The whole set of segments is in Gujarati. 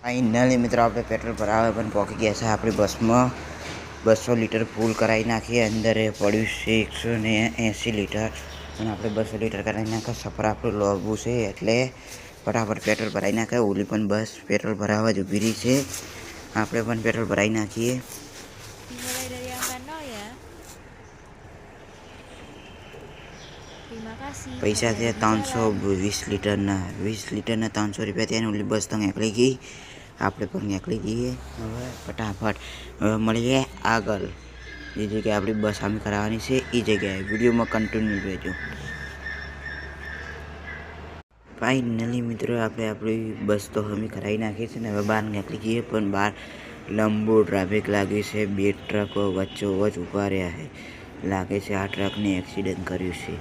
ફાઇનલી મિત્રો આપણે પેટ્રોલ ભરાવા પણ પહોંચી ગયા છે. આપણી બસમાં 200 લીટર ફૂલ કરાવી નાખીએ. અંદર પડ્યું છે 180 લીટર અને આપણે 200 લીટર કરાવી નાખે. સફર આપણું લોબું છે એટલે ફટાફટ પેટ્રોલ ભરાઈ નાખે. ઓલી પણ બસ પેટ્રોલ ભરાવા જ ઊભી રહી છે. આપણે પણ પેટ્રોલ ભરાઈ નાખીએ. પૈસા થયા 320 લીટરના 20 લીટરના 300 રૂપિયા થયા. ઓલી બસ તો નીકળી ગઈ, આપણે પણ નીકળી જઈએ. હવે ફટાફટ હવે મળીએ આગળ જે જગ્યાએ આપણી બસ સામે કરાવવાની છે એ જગ્યાએ. વિડીયોમાં કન્ટિન્યુ રહેજો. ફાઇનલી મિત્રો આપણે આપણી બસ તો અમે કરાવી નાખી છે ને હવે બહાર નીકળી જઈએ. પણ બહાર લંબુ ટ્રાફિક લાગ્યું છે. 2 ટ્રકો વચ્ચોવચ ઊભા રહ્યા છે. લાગે છે આ ટ્રકને એક્સિડન્ટ કર્યું છે.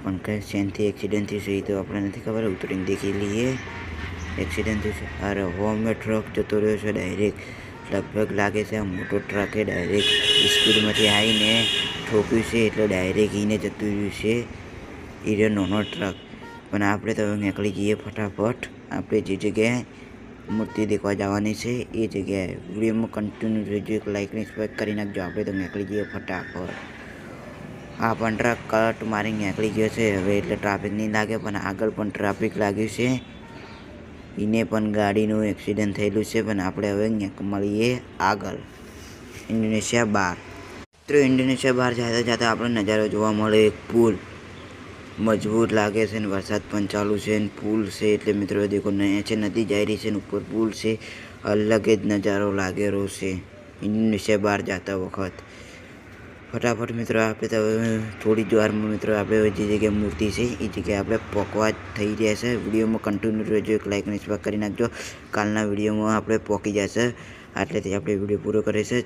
પણ કઈ શેનથી એક્સિડન્ટ થયું છે એ તો આપણે નથી ખબર. ઉતરીને દેખી લઈએ. એક્સિડન્ટ થયું છે. અરે હોમે ટ્રક જતો રહ્યો છે ડાયરેક્ટ. લગભગ લાગે છે આ મોટો ટ્રકે ડાયરેક્ટ સ્પીડમાંથી આવીને ઠોક્યું છે એટલે ડાયરેક્ટ એને જતું રહ્યું છે. એ રહ્યો નાનો ટ્રક. પણ આપણે તો નીકળી જઈએ ફટાફટ. આપણે જે જગ્યાએ મૂર્તિ દેખવા જવાની છે એ જગ્યાએ. વિડીયોમાં કન્ટિન્યુ રહેજો. એક લાઇક ને સબસ્ક્રાઇબ કરી નાખજો. આપણે તો નીકળી જઈએ ફટાફટ. આ પણ ટ્રક કટ મારી નીકળી ગયો છે હવે એટલે ટ્રાફિક નહીં લાગે. પણ આગળ પણ ટ્રાફિક લાગ્યું છે. એને પણ ગાડીનું એક્સિડન્ટ થયેલું છે. પણ આપણે હવે મળીએ આગળ ઇન્ડોનેશિયા બહાર. મિત્રો ઇન્ડોનેશિયા બહાર જતા જતા આપણે નજારો જોવા મળે. એક પુલ મજબૂત લાગે છે ને વરસાદ પણ ચાલુ છે ને પુલ છે એટલે મિત્રો દેખો નીચે નદી જઈ રહી છે ને ઉપર પુલ છે. અલગ જ નજારો લાગેલો છે ઇન્ડોનેશિયા બહાર જતા વખત. ફટાફટ મિત્રો આપણે તો થોડી જ વારમાં મિત્રો આપણે જે જગ્યાએ મૂર્તિ છે એ જગ્યાએ આપણે પહોંચવા થઈ રહ્યા છે. વિડીયોમાં કન્ટિન્યુ રહેજો. એક લાઇક ને સબસ્ક્રાઇબ કરી નાખજો. કાલના વિડીયોમાં આપણે પહોંચી જશે. આટલેથી આપણે વિડીયો પૂરો કરે છે.